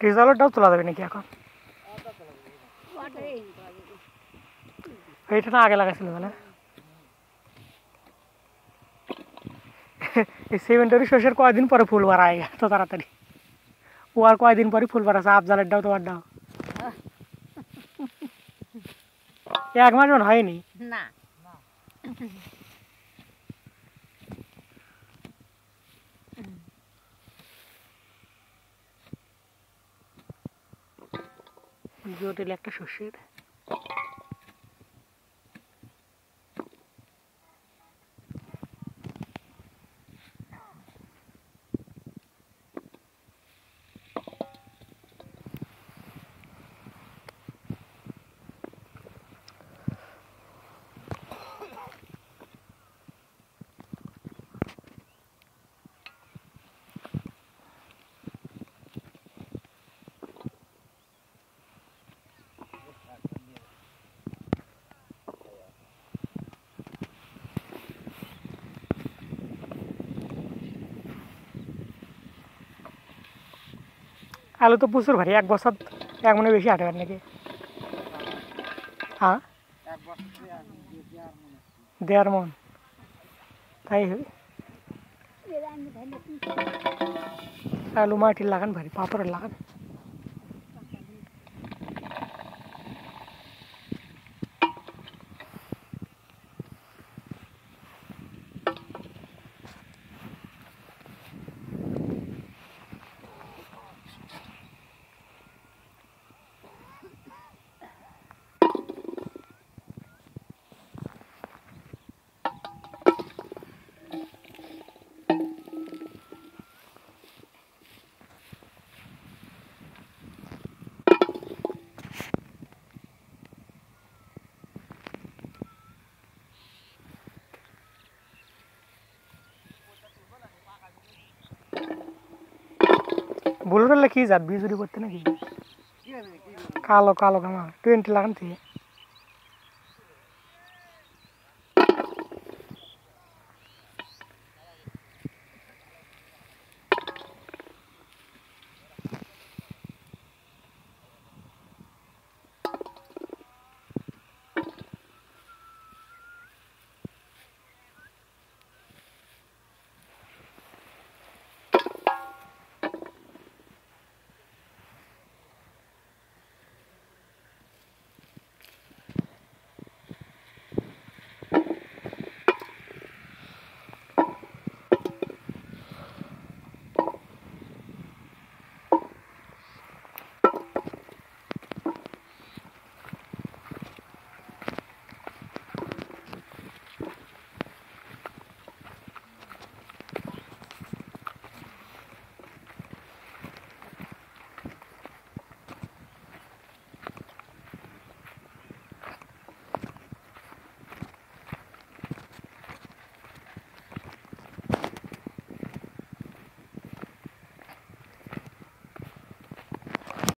ডিজেলটাও তোলা যাবে নাকি এখন? এইটা না আগে লাগাইছিল মানে এই সেভেন্টারি শস্যের কয়দিন পরে ফুল বাড়ায় এত তাড়াতাড়ি? ও আর কয়দিন পরে ফুল বাড়াচ্ছে আফজালের ডাও তোমার ডাও 1 মাস মনে হয়নি না জটিল একটা শস্যের আলু তো প্রচুর ভারী 1 বছর 1 মনে বেশি হাঁটে নাকি? হ্যাঁ 1.5 মন তাই আলু মাটির লাগান ভারী পাথরের লাগান বুলুরলে কি জাত বিজুরি করতে নাকি? কালো কালো গামা 20 লাগান থেকে